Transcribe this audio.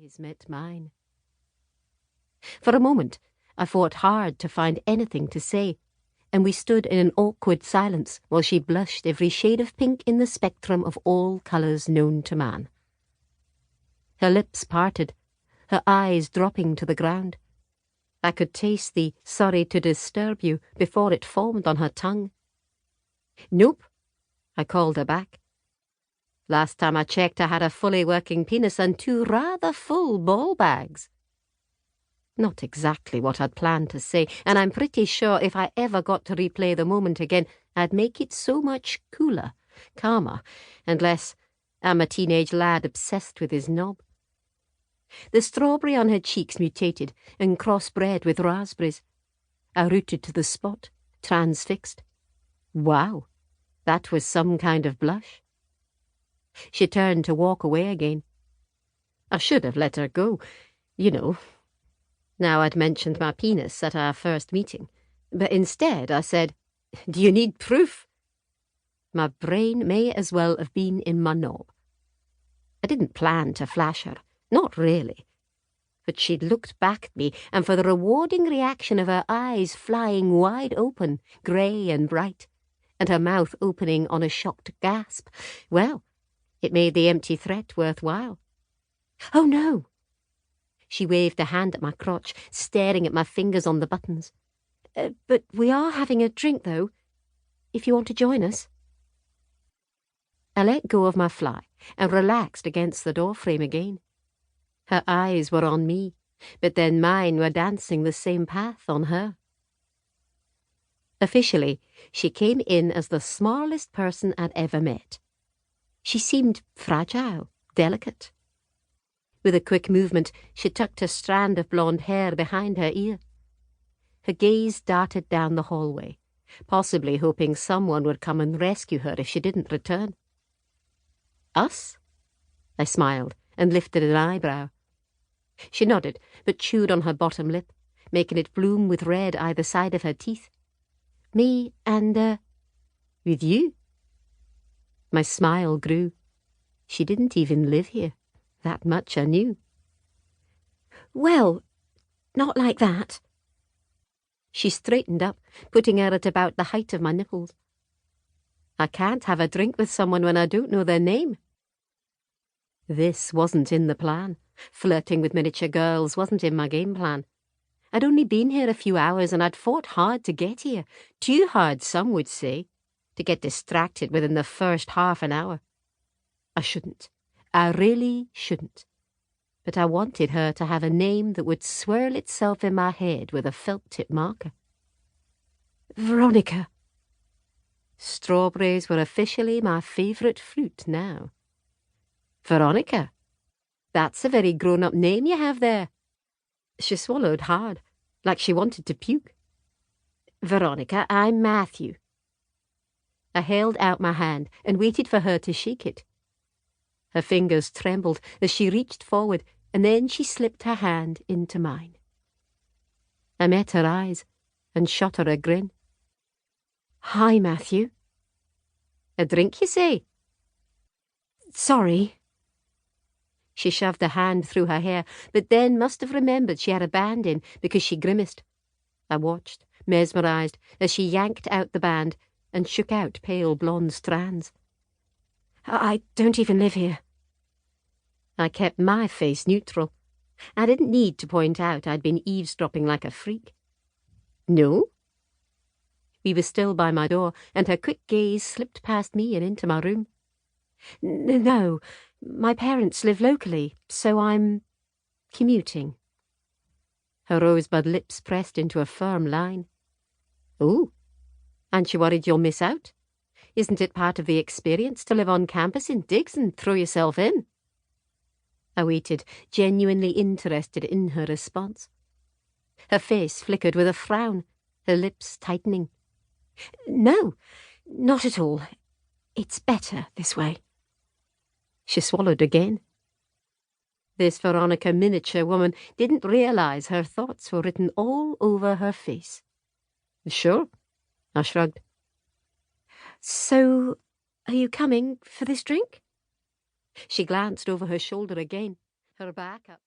eyes met mine. For a moment, I fought hard to find anything to say, and we stood in an awkward silence while she blushed every shade of pink in the spectrum of all colours known to man. Her lips parted, her eyes dropping to the ground. I could taste the "sorry to disturb you" before it formed on her tongue. "Nope," I called her back. Last time I checked, I had a fully working penis and 2 rather full ball bags. Not exactly what I'd planned to say, and I'm pretty sure if I ever got to replay the moment again, I'd make it so much cooler, calmer, and less "I'm a teenage lad obsessed with his knob." The strawberry on her cheeks mutated and crossbred with raspberries. I rooted to the spot, transfixed. Wow, that was some kind of blush. She turned to walk away again. I should have let her go, you know. Now I'd mentioned my penis at our first meeting, but instead I said, "Do you need proof?" My brain may as well have been in my knob. I didn't plan to flash her, not really. But she'd looked back at me, and for the rewarding reaction of her eyes flying wide open, grey and bright, and her mouth opening on a shocked gasp, well, it made the empty threat worthwhile. "Oh, no!" She waved a hand at my crotch, staring at my fingers on the buttons. "But we are having a drink, though, if you want to join us." I let go of my fly and relaxed against the doorframe again. Her eyes were on me, but then mine were dancing the same path on her. Officially, she came in as the smallest person I'd ever met. She seemed fragile, delicate. With a quick movement, she tucked a strand of blonde hair behind her ear. Her gaze darted down the hallway, possibly hoping someone would come and rescue her if she didn't return. "Us?" I smiled and lifted an eyebrow. She nodded, but chewed on her bottom lip, making it bloom with red either side of her teeth. "Me and, with you?" My smile grew. She didn't even live here. That much I knew. "Well, not like that." She straightened up, putting her at about the height of my nipples. "I can't have a drink with someone when I don't know their name." This wasn't in the plan. Flirting with miniature girls wasn't in my game plan. I'd only been here a few hours and I'd fought hard to get here. Too hard, some would say, to get distracted within the first half an hour. I shouldn't. I really shouldn't. But I wanted her to have a name that would swirl itself in my head with a felt-tip marker. Veronica. Strawberries were officially my favourite fruit now. Veronica. That's a very grown-up name you have there. She swallowed hard, like she wanted to puke. "Veronica, I'm Matthew." I held out my hand and waited for her to shake it. Her fingers trembled as she reached forward, and then she slipped her hand into mine. I met her eyes and shot her a grin. "Hi, Matthew." "A drink, you say?" "Sorry." She shoved a hand through her hair, but then must have remembered she had a band in because she grimaced. I watched, mesmerised, as she yanked out the band and shook out pale blonde strands. "I don't even live here." I kept my face neutral. I didn't need to point out I'd been eavesdropping like a freak. "No?" We were still by my door, and her quick gaze slipped past me and into my room. "No, my parents live locally, so I'm commuting." Her rosebud lips pressed into a firm line. "Oh, aren't you worried you'll miss out? Isn't it part of the experience to live on campus in digs and throw yourself in?" I waited, genuinely interested in her response. Her face flickered with a frown, her lips tightening. "No, not at all. It's better this way." She swallowed again. This Veronica miniature woman didn't realise her thoughts were written all over her face. "Sure," I shrugged. "So, are you coming for this drink?" She glanced over her shoulder again, her back up.